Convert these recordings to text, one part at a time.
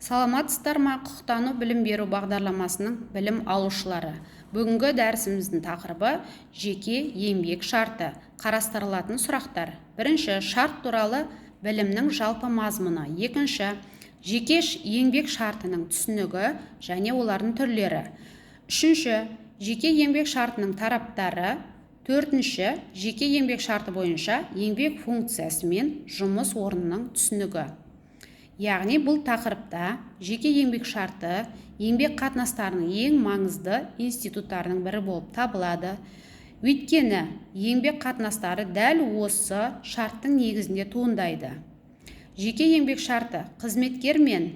Саламатсыздар ма? Құқықтану білім беру бағдарламасының білім алушылары. Бүгінгі дәрісіміздің тақырыбы жеке еңбек шарты. Қарастырылатын сұрақтар. Бірінші, шарт туралы білімнің жалпы мазмұны. Екінші, жеке еңбек шартының түсінігі және олардың түрлері. Үшінші, жеке еңбек шартының тараптары. Төртінші, жеке еңбек шарты бойынша еңбек функциясы мен жұмыс орнының түсінігі. Яғни бұл тақырыпта жеке еңбек шарты еңбек қатынастарының ең маңызды институттарының бірі болып табылады. Өйткені еңбек қатынастары дәл осы шарттың негізінде туындайды. Жеке еңбек шарты қызметкер мен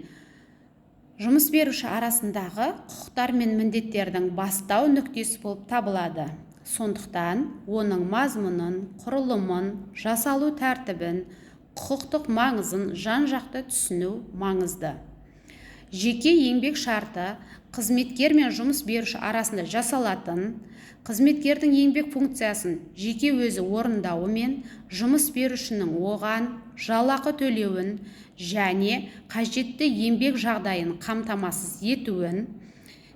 жұмыс беруші арасындағы құқықтар мен міндеттердің бастау нүктесі болып табылады. Сондықтан оның мазмұнын, құрылымын, жасалу тәртібін, құқықтық маңызын жан-жақты түсіну маңызды. Жеке еңбек шарты қызметкер мен жұмыс беруші арасында жасалатын, қызметкердің еңбек функциясын жеке өзі орындауы мен жұмыс берушінің оған жалақы төлеуін және қажетті еңбек жағдайын қамтамасыз етуін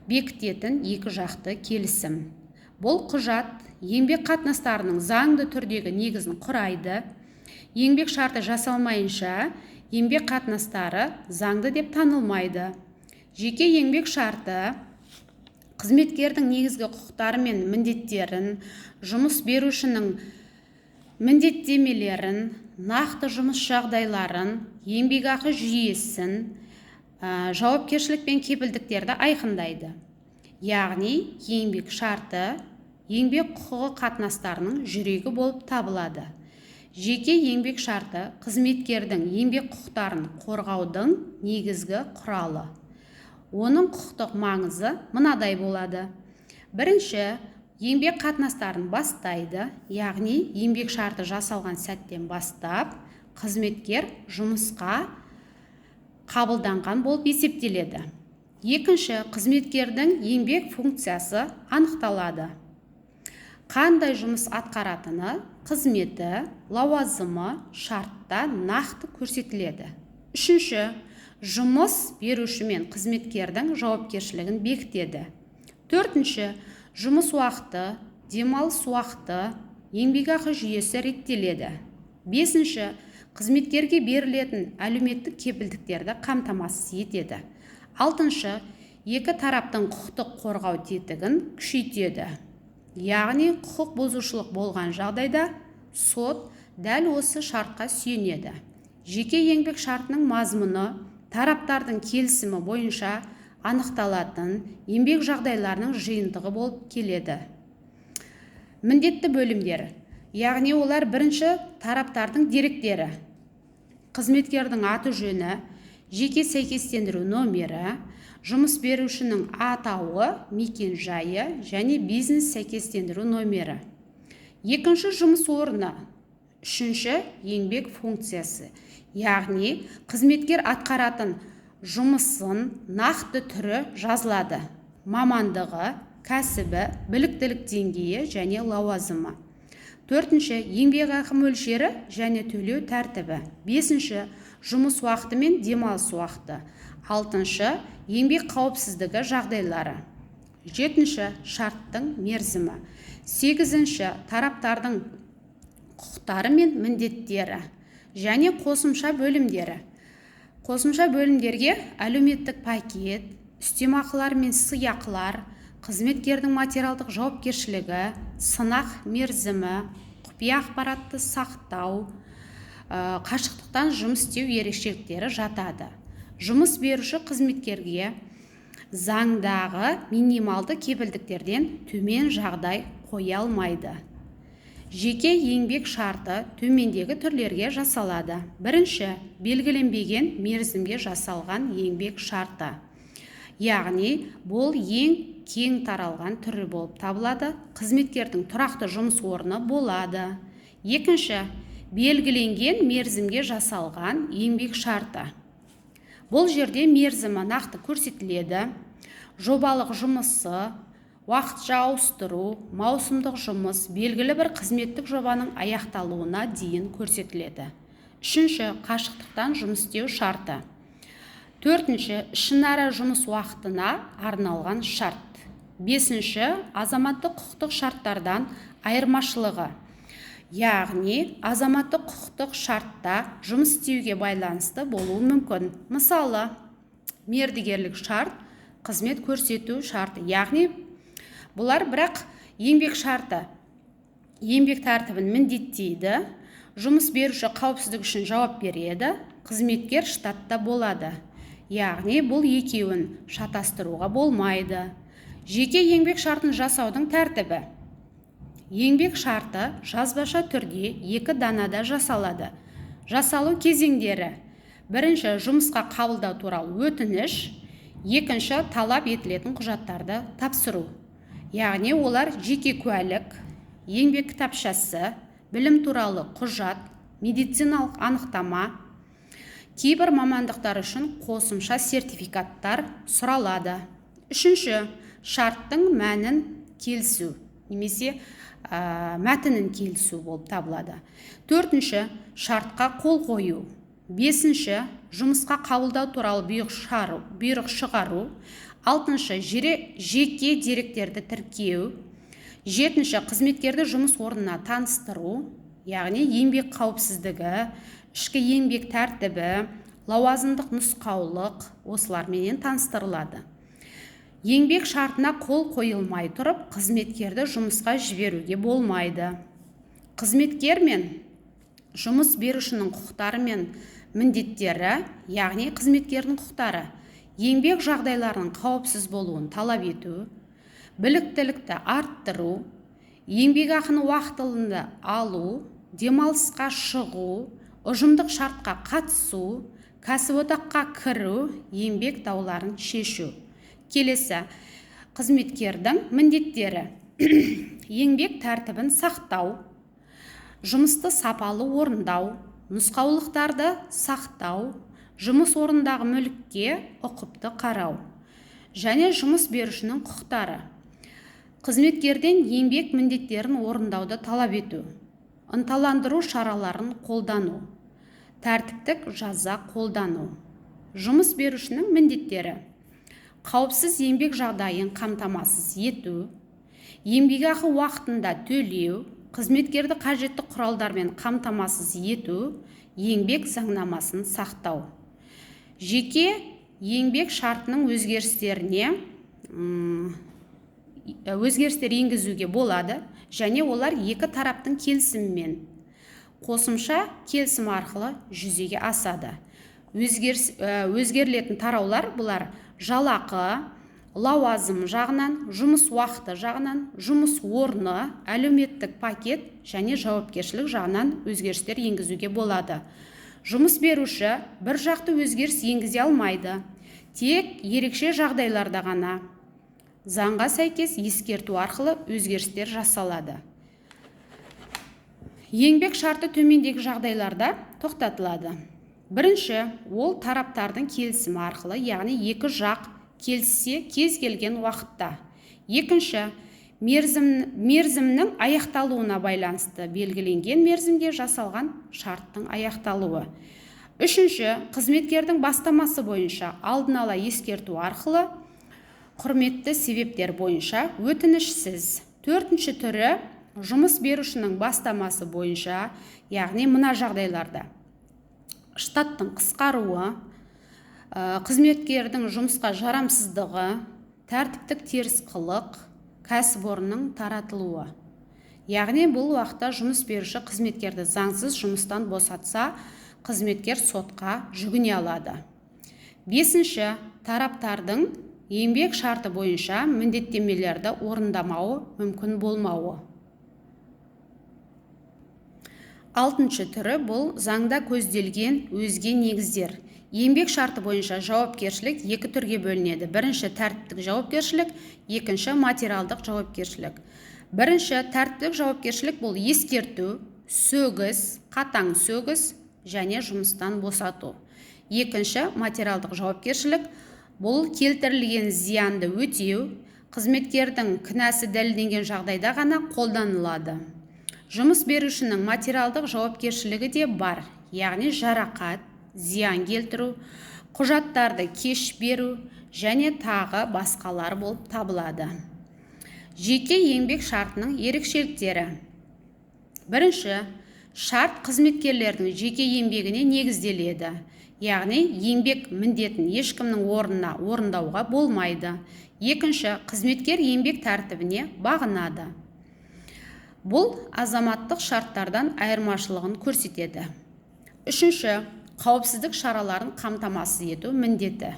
бекітетін екі жақты келісім. Бұл құжат еңбек қатынастарының заңды түрдегі негізін құрайды. Еңбек шарты жасалмайынша еңбек қатынастары заңды деп танылмайды. Жеке еңбек шарты қызметкердің негізгі құқықтары мен міндеттерін, жұмыс берушінің міндеттемелерін, нақты жұмыс жағдайларын, еңбекақы жүйесін, жауапкершілік пен кепілдіктерді айқындайды. Яғни еңбек шарты еңбек құқығы қатынастарының жүрегі болып табылады. Жеке еңбек шарты қызметкердің еңбек құқықтарын қорғаудың негізгі құралы. Оның құқықтық маңызы мынадай болады. Бірінші, еңбек қатынастарын бастайды, яғни еңбек шарты жасалған сәттен бастап қызметкер жұмысқа қабылданған болып есептеледі. Екінші, қызметкердің еңбек функциясы анықталады. Қандай жұмыс атқаратыны, қызметі, лауазымы шартта нақты көрсетіледі. Үшінші, жұмыс беруші мен қызметкердің жауапкершілігін бекітеді. Төртінші, жұмыс уақыты, демалыс уақыты, еңбекақы жүйесі реттеледі. Бесінші, қызметкерге берілетін әлеуметтік кепілдіктерді қамтамасыз етеді. Алтыншы, екі тараптың құқықтық қорғау тетігін күшейтеді. Яғни құқық бұзушылық болған жағдайда сот дәл осы шартқа сүйенеді. Жеке еңбек шартының мазмұны тараптардың келісімі бойынша анықталатын еңбек жағдайларының жиынтығы болып келеді. Міндетті бөлімдер, яғни олар бірінші тараптардың деректері, қызметкердің аты жөні, жеке сәйкестендіру номері, жұмыс берушінің атауы, мекен жайы және бизнес сәйкестендіру номері. Екінші, жұмыс орны. Үшінші, еңбек функциясы. Яғни қызметкер атқаратын жұмысын нақты түрі жазылады. Мамандығы, кәсібі, біліктілік деңгейі және лауазымы. Төртінші, еңбекақы мөлшері және төлеу тәртібі. Бесінші, жұмыс уақыты мен демалыс уақыты. Алтыншы, еңбек қауіпсіздігі жағдайлары. Жетінші, шарттың мерзімі. Сегізінші, тараптардың құқықтары мен міндеттері және қосымша бөлімдері. Қосымша бөлімдерге әлеуметтік пакет, үстемақылар мен сыйақылар, қызметкердің материалдық жауапкершілігі, сынақ мерзімі, құпия ақпаратты сақтау, қашықтықтан жұмыс істеу ерекшеліктері жатады. Жұмыс беруші қызметкерге заңдағы минималды кепілдіктерден төмен жағдай қоя алмайды. Жеке еңбек шарты төмендегі түрлерге жасалады. Бірінші, белгіленбеген мерзімге жасалған еңбек шарты. Яғни бұл ең кең таралған түрі болып табылады. Қызметкердің тұрақты жұмыс орны болады. Екінші, белгіленген мерзімге жасалған еңбек шарты. Бұл жерде мерзімі нақты көрсетіледі. Жобалық жұмысы, уақытша ауыстыру, маусымдық жұмыс белгілі бір қызметтік жобаның аяқталуына дейін көрсетіледі. Үшінші, қашықтықтан жұмыс істеу шарты. Төртінші, ішінара жұмыс уақытына арналған шарт. Бесінші, азаматтық құқықтық шарттардан айырмашылығы. Яғни, азаматтық құқықтық шартта жұмыс істеуге байланысты болуы мүмкін. Мысалы, мердігерлік шарт, қызмет көрсету шарты. Яғни, бұлар бірақ еңбек шарты. Еңбек тәртібін міндеттейді, жұмыс беруші қауіпсіздік үшін жауап береді, қызметкер штатта болады. Яғни, бұл екеуін шатастыруға болмайды. Жеке еңбек шартын жасаудың тәртібі. Еңбек шарты жазбаша түрде 2 данада жасалады. Жасалу кезеңдері. Бірінші, жұмысқа қабылдау туралы өтініш. Екінші, талап етілетін құжаттарды тапсыру. Яғни, олар жеке куәлік, еңбек кітапшасы, білім туралы құжат, медициналық анықтама. Кейбір мамандықтар үшін қосымша сертификаттар сұралады. Үшінші, шарттың мәнін келісу, немесе мәтінін келісу болып табылады. Төртінші, шартқа қол қою. Бесінші, жұмысқа қабылдау туралы бұйрық шығару. Алтыншы, жеке деректерді тіркеу. Жетінші, қызметкерді жұмыс орнына таныстыру, яғни еңбек қауіпсіздігі, ішкі еңбек тәртібі, лауазымдық нұсқаулық осыларменен таныстырылады. Еңбек шартына қол қойылмай тұрып, қызметкерді жұмысқа жіберуге болмайды. Қызметкер мен жұмыс берушінің құқықтары мен міндеттері, яғни қызметкердің құқықтары, еңбек жағдайларының қауіпсіз болуын талап ету, біліктілікті арттыру, еңбек ақыны уақытылы алу, демалысқа шығу, ұжымдық шартқа қатысу, кәсіподаққа кіру, еңбек дауларын шешу. Келесі, қызметкердің міндеттері. Еңбек тәртібін сақтау, жұмысты сапалы орындау, нұсқаулықтарды сақтау, жұмыс орындағы мүлікке ұқыпты қарау. Және жұмыс берушінің құқықтары. Қызметкерден еңбек міндеттерін орындауды талап ету, ынталандыру шараларын қолдану, тәртіптік жаза қолдану. Жұмыс берушінің міндеттері. Қауіпсіз еңбек жағдайын қамтамасыз ету, еңбекақы уақытында төлеу, қызметкерді қажетті құралдармен қамтамасыз ету, еңбек заңнамасын сақтау. Жеке еңбек шартының өзгерістер енгізуге болады, және олар екі тараптың келісімімен, қосымша келісім арқылы жүзеге асады. Өзгерілетін тараулар бұлар жалақы, лауазым жағынан, жұмыс уақыты жағынан, жұмыс орны, әлеуметтік пакет және жауапкершілік жағынан өзгерістер енгізуге болады. Жұмыс беруші бір жақты өзгеріс енгізе алмайды, тек ерекше жағдайларда ғана заңға сәйкес ескерту арқылы өзгерістер жасалады. Еңбек шарты төмендегі жағдайларда тоқтатылады. Бірінші, ол тараптардың келісімі арқылы, яғни екі жақ келіссе кез келген уақытта. Екінші, мерзімнің аяқталуына байланысты белгіленген мерзімге жасалған шарттың аяқталуы. Үшінші, қызметкердің бастамасы бойынша алдын ала ескерту арқылы құрметті себептер бойынша өтінішсіз. Төртінші түрі, жұмыс берушінің бастамасы бойынша, яғни мына жағдайларда. Штаттың қысқаруы, қызметкердің жұмысқа жарамсыздығы, тәртіптік теріс қылық, кәсіпорынның таратылуы. Яғни бұл уақытта жұмыс беруші қызметкерді заңсыз жұмыстан босатса, қызметкер сотқа жүгіне алады. Бесінші, тараптардың еңбек шарты бойынша міндеттемелерді орындамауы мүмкін болмауы. Алтыншы түрі бұл заңда көзделген өзге негіздер. Еңбек шарты бойынша жауапкершілік екі түрге бөлінеді. Бірінші тәртіптік жауапкершілік, екінші материалдық жауапкершілік. Бірінші тәртіптік жауапкершілік бұл ескерту, сөгіс, қатаң сөгіс және жұмыстан босату. Екінші материалдық жауапкершілік бұл келтірілген зиянды өтеу, қызметкердің кінәсі дәлелденген жағдайда ғана қолданылады. Жұмыс берушінің материалдық жауапкершілігі де бар, яғни жарақат, зиян келтіру, құжаттарды кеш беру және тағы басқалар болып табылады. Жеке еңбек шартының ерекшеліктері. Бірінші, шарт қызметкерлердің жеке еңбегіне негізделеді. Яғни, еңбек міндетін ешкімнің орнына орындауға болмайды. Екінші, қызметкер еңбек тәртібіне бағынады. Бұл азаматтық шарттардан айырмашылығын көрсетеді. Үшінші, қауіпсіздік шараларын қамтамасыз ету міндеті.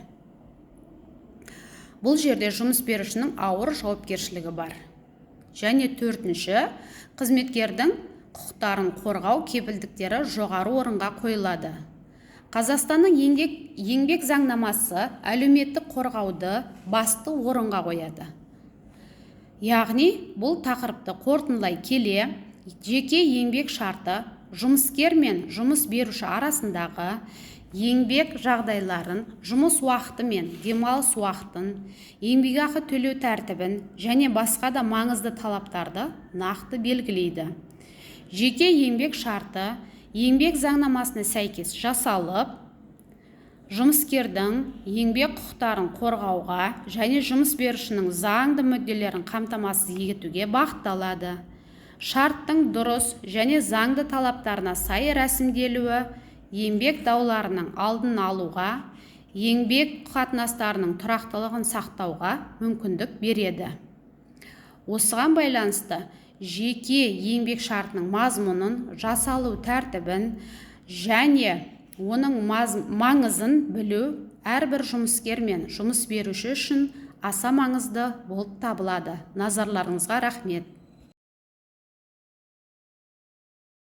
Бұл жерде жұмыс берушінің ауыр жауапкершілігі бар. Және төртінші, қызметкердің құқықтарын қорғау кепілдіктері жоғары орынға қойылады. Қазақстанның еңбек заңнамасы әлеуметтік қорғауды басты орынға қояды. Яғни, бұл тақырыпты қорытындылай келе, жеке еңбек шарты жұмыскер мен жұмыс беруші арасындағы еңбек жағдайларын, жұмыс уақыты мен демалыс уақытын, еңбекақы төлеу тәртібін және басқа да маңызды талаптарды нақты белгілейді. Жеке еңбек шарты еңбек заңнамасына сәйкес жасалып, жұмыскердің еңбек құқықтарын қорғауға және жұмыс берушінің заңды мүдделерін қамтамасыз етуге бағытталады. Шарттың дұрыс және заңды талаптарына сай рәсімделуі еңбек дауларының алдын алуға, еңбек қатынастарының тұрақтылығын сақтауға мүмкіндік береді. Осыған байланысты жеке еңбек шартының мазмұнын, жасалу тәртібін және оның маңызын білу әрбір жұмыскер мен жұмыс беруші үшін аса маңызды болып табылады. Назарларыңызға рахмет.